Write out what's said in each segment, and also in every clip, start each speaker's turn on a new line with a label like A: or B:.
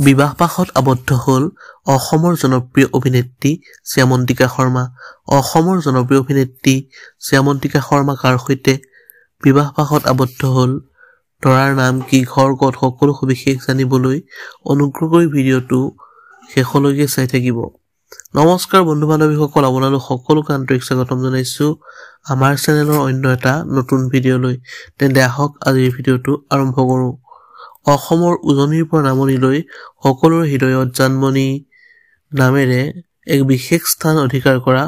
A: বিবাহ পাশত আবদ্ধ হ'ল অসমৰ জনপ্ৰিয় অভিনেত্ৰী শ্যামন্তিকা শৰ্মা। অসমৰ জনপ্ৰিয় অভিনেত্ৰী শ্যামন্তিকা শৰ্মা কাৰ সৈতে বিবাহ পাশত আবদ্ধ হ'ল, দৰাৰ নাম কি, ঘৰ ক'ত, সকলো সবিশেষ জানিবলৈ অনুগ্ৰহ কৰি ভিডিঅ'টো শেষলৈকে চাই থাকিব। নমস্কাৰ বন্ধু বান্ধৱীসকল, আপোনালোক সকলোকে আন্তৰিক স্বাগতম জনাইছোঁ আমাৰ চেনেলৰ অন্য এটা নতুন ভিডিঅ'লৈ। তেন্তে আহক আজিৰ ভিডিঅ'টো আৰম্ভ কৰোঁ। অসমৰ উজনিৰ পৰা নামনিলৈ সকলোৰে হৃদয়ত জানমণি নামেৰে এক বিশেষ স্থান অধিকাৰ কৰা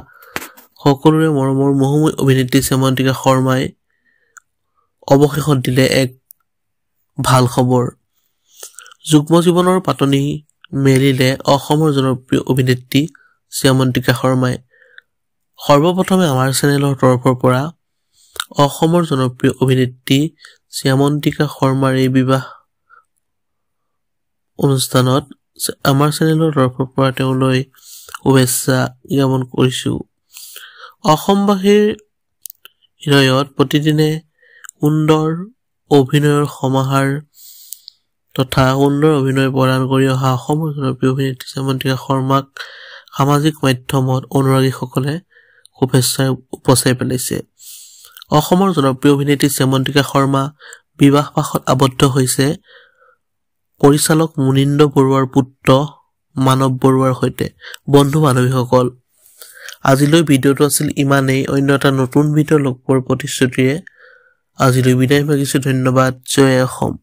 A: সকলোৰে মৰমৰ মহুময় অভিনেত্ৰী শ্যামন্তিকা শৰ্মাই অৱশেষত দিলে এক ভাল খবৰ। যুগ্ম জীৱনৰ পাতনি মেলিলে অসমৰ জনপ্ৰিয় অভিনেত্ৰী শ্যামন্তিকা শৰ্মাই। সৰ্বপ্ৰথমে আমাৰ চেনেলৰ তৰফৰ পৰা অসমৰ জনপ্ৰিয় অভিনেত্ৰী শ্যামন্তিকা শৰ্মাৰ এই বিবাহ অনুষ্ঠানত আমাৰ চেনেলৰ তৰফৰ পৰা তেওঁলৈ শুভেচ্ছা জ্ঞাপন কৰিছোঁ। অসমবাসীৰ হৃদয়ত প্ৰতিদিনে সুন্দৰ অভিনয়ৰ সমাহাৰ তথা সুন্দৰ অভিনয় প্ৰদান কৰি অহা অসমৰ জনপ্ৰিয় অভিনেত্ৰী শ্যামন্তিকা শৰ্মাক সামাজিক মাধ্যমত অনুৰাগীসকলে শুভেচ্ছাৰে উপচাই পেলাইছে। অসমৰ জনপ্ৰিয় অভিনেত্ৰী শ্যামন্তিকা শৰ্মা বিবাহ পাশত আবদ্ধ হৈছে পৰিচালক মুনীন্দ্ৰ বৰুৱাৰ পুত্ৰ মানৱ বৰুৱাৰ সৈতে। বন্ধু বান্ধৱীসকল, আজিলৈ ভিডিঅ'টো আছিল ইমানেই। অন্য এটা নতুন ভিডিঅ' লগ পোৱাৰ প্ৰতিশ্ৰুতিৰে আজিলৈ বিদায় মাগিছোঁ। ধন্যবাদ। জয় অসম।